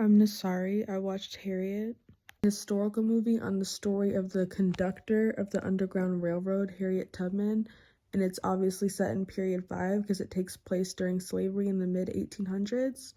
I'm Nasari. I watched Harriet, a historical movie on the story of the conductor of the Underground Railroad, Harriet Tubman, and it's obviously set in period 5 because it takes place during slavery in the mid-1800s.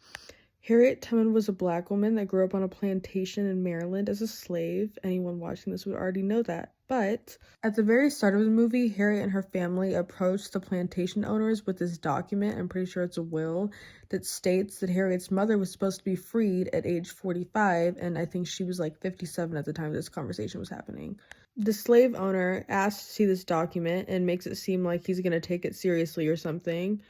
Harriet Tubman was a Black woman that grew up on a plantation in Maryland as a slave. Anyone watching this would already know that. But at the very start of the movie, Harriet and her family approached the plantation owners with this document, I'm pretty sure it's a will, that states that Harriet's mother was supposed to be freed at age 45, and I think she was like 57 at the time this conversation was happening. The slave owner asks to see this document and makes it seem like he's going to take it seriously or something.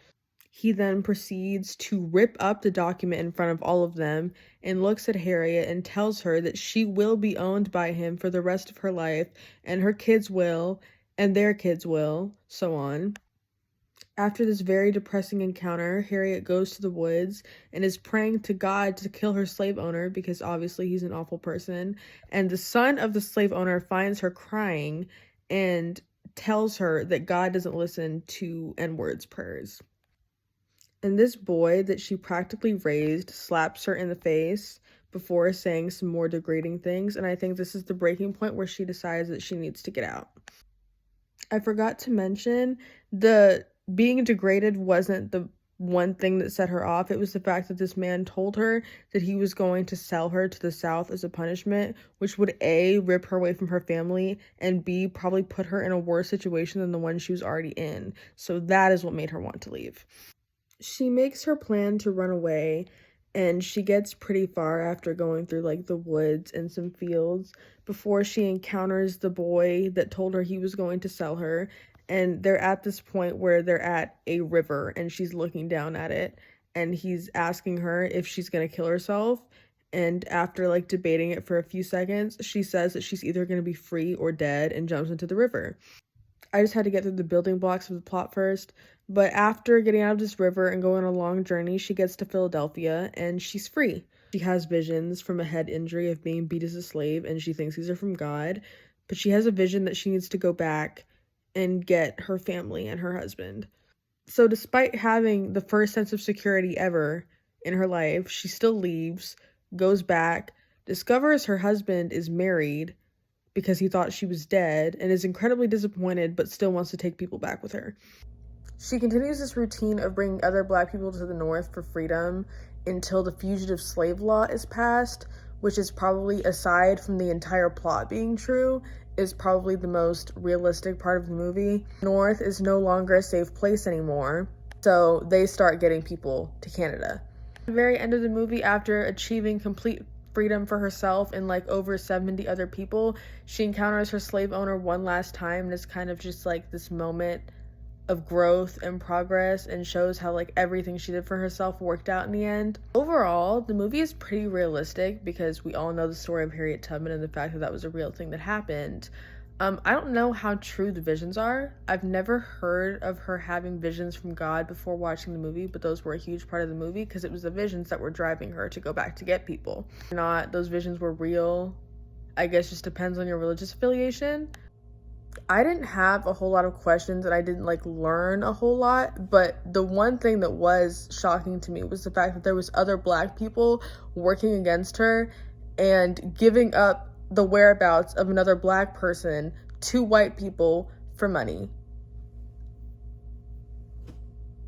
He then proceeds to rip up the document in front of all of them and looks at Harriet and tells her that she will be owned by him for the rest of her life, and her kids will, and their kids will, so on. After this very depressing encounter, Harriet goes to the woods and is praying to God to kill her slave owner because obviously he's an awful person. And the son of the slave owner finds her crying and tells her that God doesn't listen to N-words prayers. And this boy that she practically raised slaps her in the face before saying some more degrading things, and I think this is the breaking point where she decides that she needs to get out. I forgot to mention, the being degraded wasn't the one thing that set her off. It was the fact that this man told her that he was going to sell her to the South as a punishment, which would A, rip her away from her family, and B, probably put her in a worse situation than the one she was already in. So that is what made her want to leave. She makes her plan to run away, and she gets pretty far after going through like the woods and some fields before she encounters the boy that told her he was going to sell her. And they're at this point where they're at a river and she's looking down at it, and he's asking her if she's gonna kill herself. And after like debating it for a few seconds, she says that she's either gonna be free or dead and jumps into the river. I just had to get through the building blocks of the plot first, but after getting out of this river and going on a long journey, she gets to Philadelphia and she's free. She has visions from a head injury of being beat as a slave, and she thinks these are from God, but she has a vision that she needs to go back and get her family and her husband. So despite having the first sense of security ever in her life, she still leaves, goes back, discovers her husband is married because he thought she was dead, and is incredibly disappointed but still wants to take people back with her. She continues this routine of bringing other Black people to the North for freedom until the fugitive slave law is passed, which is probably, aside from the entire plot being true, is probably the most realistic part of the movie. North is no longer a safe place anymore, so they start getting people to Canada. At the very end of the movie, after achieving complete freedom for herself and like over 70 other people, she encounters her slave owner one last time, and it's kind of just like this moment of growth and progress, and shows how like everything she did for herself worked out in the end. Overall, the movie is pretty realistic because we all know the story of Harriet Tubman and the fact that that was a real thing that happened. I don't know how true the visions are. I've never heard of her having visions from God before watching the movie, but those were a huge part of the movie because it was the visions that were driving her to go back to get people. Not those visions were real, I guess just depends on your religious affiliation. I didn't have a whole lot of questions and I didn't like learn a whole lot, but the one thing that was shocking to me was the fact that there was other Black people working against her and giving up the whereabouts of another Black person to white people for money.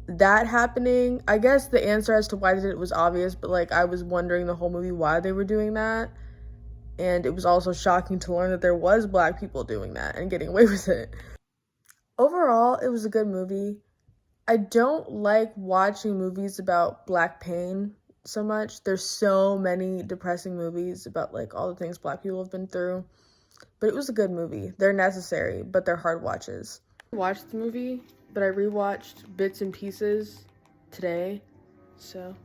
That happening, I guess the answer as to why they did it was obvious, but like I was wondering the whole movie why they were doing that. And it was also shocking to learn that there was Black people doing that and getting away with it. Overall, it was a good movie. I don't like watching movies about Black pain so much. There's so many depressing movies about like all the things Black people have been through. But it was a good movie. They're necessary, but they're hard watches. I watched the movie, but I rewatched bits and pieces today, so